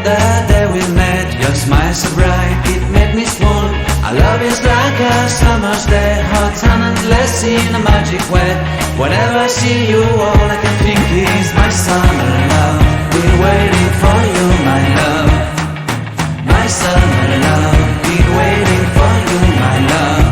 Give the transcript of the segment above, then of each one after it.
the day we met. Your smile so bright, it made me swoon. Our love is like a summer's day, hot and endless in a magic way. Whenever I see you, all I can think is my summer love. Been waiting for you, my love. My summer love. Been waiting for you, my love.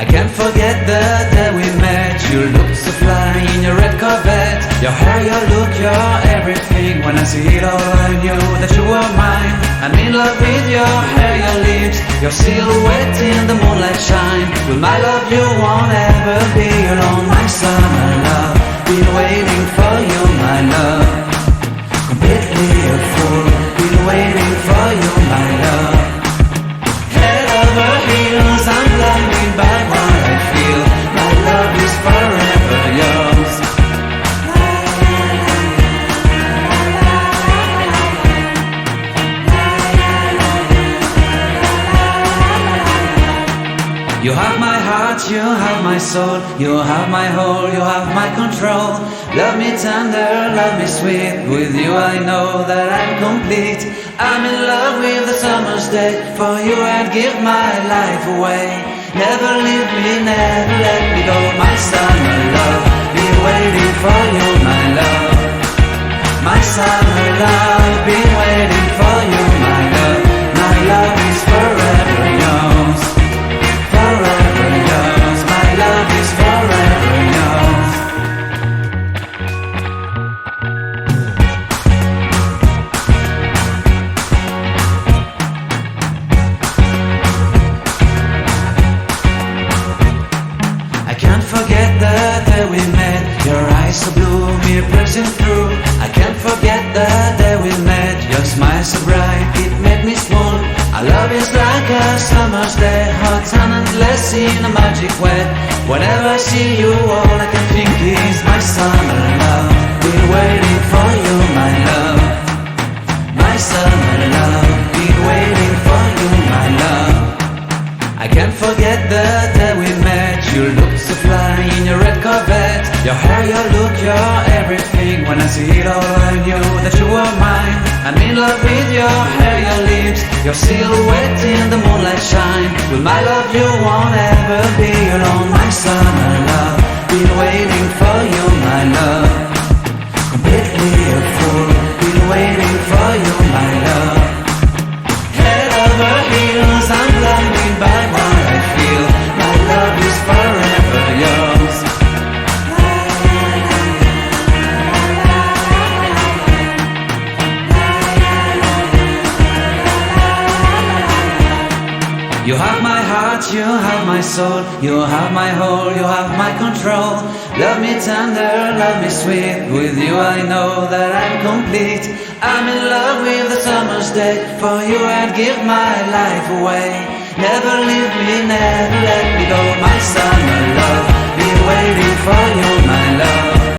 I can't forget the day we met. You looked so fly in your red Corvette. Your hair, your look, your everything. When I see it all, I knew that you were mine. I'm in love with your hair, your lips, your silhouette in the moonlight shine. With my love you won't ever be alone. My summer love, been waiting for you, my love. Completely a fool, been waiting for you, my love. Head over heels, I'm blinded by what I feel. My love is forever yours. You have my heart, you have my soul, you have my whole, you have my control. Love me tender, love me sweet, with you I know that I'm complete. I'm in love with the summer's day, for you I'd give my life away. Never leave me, never let me go, my summer love. Been waiting for you, my love. My summer love, been waiting for you, my love. My love is forever yours. Forever yours, my love is forever yours. I can't forget the day we met. Your eyes so blue, me pressing through. I can't forget the day we met. Your smile so bright, it made me swoon. Our love is like a summer's day, hot and endless in a magic way. Whenever I see you, all I can think is my summer love. Been waiting for you, my love. My summer love. Been waiting for you, my love. I can't forget the day we met. You looked so fly in your red Corvette. Your hair, your look, your everything. When I see it all, I knew that you were mine. I'm in love with your hair, your lips, your silhouette in the moonlight shine. With my love you won't ever be alone. My summer love, been waiting for you, my love. Completely a fool, been waiting for you, my love. Head over heels, I'm blinded by what I feel. My love is forever yours. You have my heart, you have my soul, you have my whole, you have my control. Love me tender, love me sweet, with you I know that I'm complete. I'm in love with the summer's day, for you I'd give my life away. Never leave me, never let